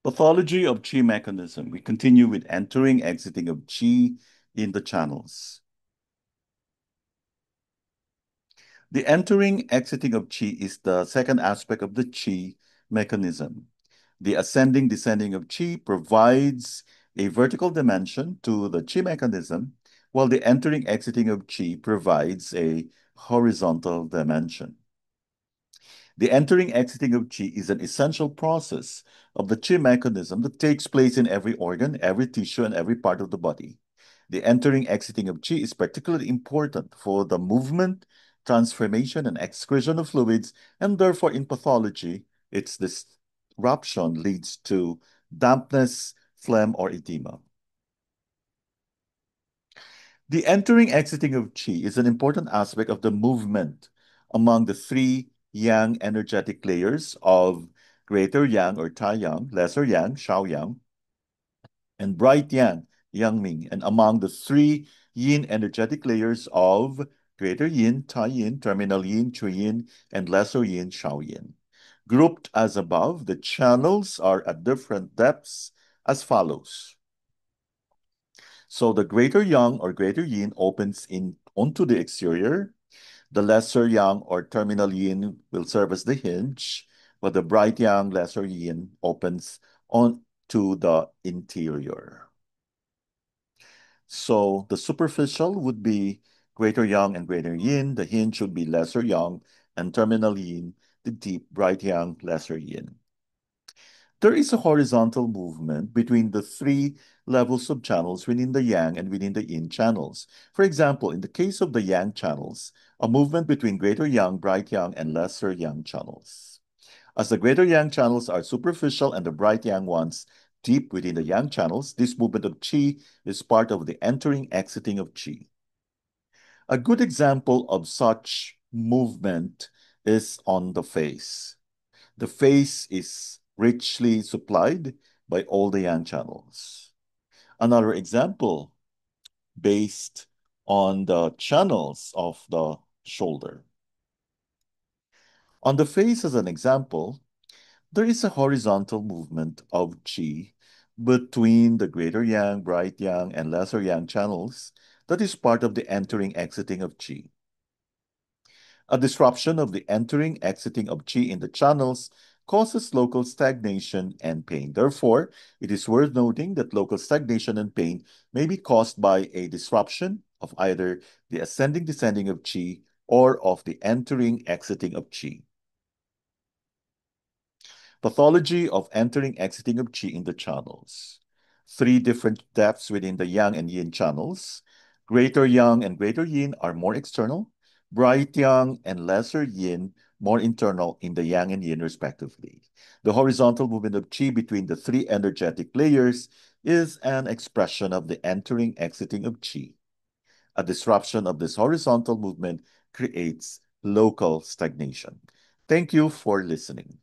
Pathology of qi mechanism. We continue with entering, exiting of qi in the channels. The entering, exiting of qi is the second aspect of the qi mechanism. The ascending, descending of qi provides a vertical dimension to the qi mechanism, while the entering, exiting of qi provides a horizontal dimension. The entering, exiting of qi is an essential process of the qi mechanism that takes place in every organ, every tissue, and every part of the body. The entering, exiting of qi is particularly important for the movement, transformation, and excretion of fluids, and therefore in pathology, its disruption leads to dampness, phlegm, or edema. The entering, exiting of qi is an important aspect of the movement among the three yang energetic layers of greater yang or Tai Yang, lesser yang, Shao Yang, and bright yang, Yang Ming, and among the three yin energetic layers of greater yin, Tai Yin, terminal yin, Chui Yin, and lesser yin, Shao Yin. Grouped as above, the channels are at different depths as follows. So the greater yang or greater yin opens in onto the exterior. The lesser yang or terminal yin will serve as the hinge, while the bright yang, lesser yin opens onto the interior. So the superficial would be greater yang and greater yin. The hinge would be lesser yang and terminal yin, the deep bright yang, lesser yin. There is a horizontal movement between the three levels of channels within the yang and within the yin channels. For example, in the case of the yang channels, a movement between greater yang, bright yang, and lesser yang channels. As the greater yang channels are superficial and the bright yang ones deep within the yang channels, this movement of qi is part of the entering, exiting of qi. A good example of such movement is on the face. The face is richly supplied by all the yang channels. Another example based on the channels of the shoulder. On the face, as an example, there is a horizontal movement of qi between the greater yang, bright yang, and lesser yang channels that is part of the entering, exiting of qi. A disruption of the entering, exiting of qi in the channels causes local stagnation and pain. Therefore, it is worth noting that local stagnation and pain may be caused by a disruption of either the ascending, descending of qi or of the entering, exiting of qi. Pathology of entering, exiting of qi in the channels. Three different depths within the yang and yin channels. Greater yang and greater yin are more external. Bright yang and lesser yin more internal in the yang and yin respectively. The horizontal movement of qi between the three energetic layers is an expression of the entering, exiting of qi. A disruption of this horizontal movement creates local stagnation. Thank you for listening.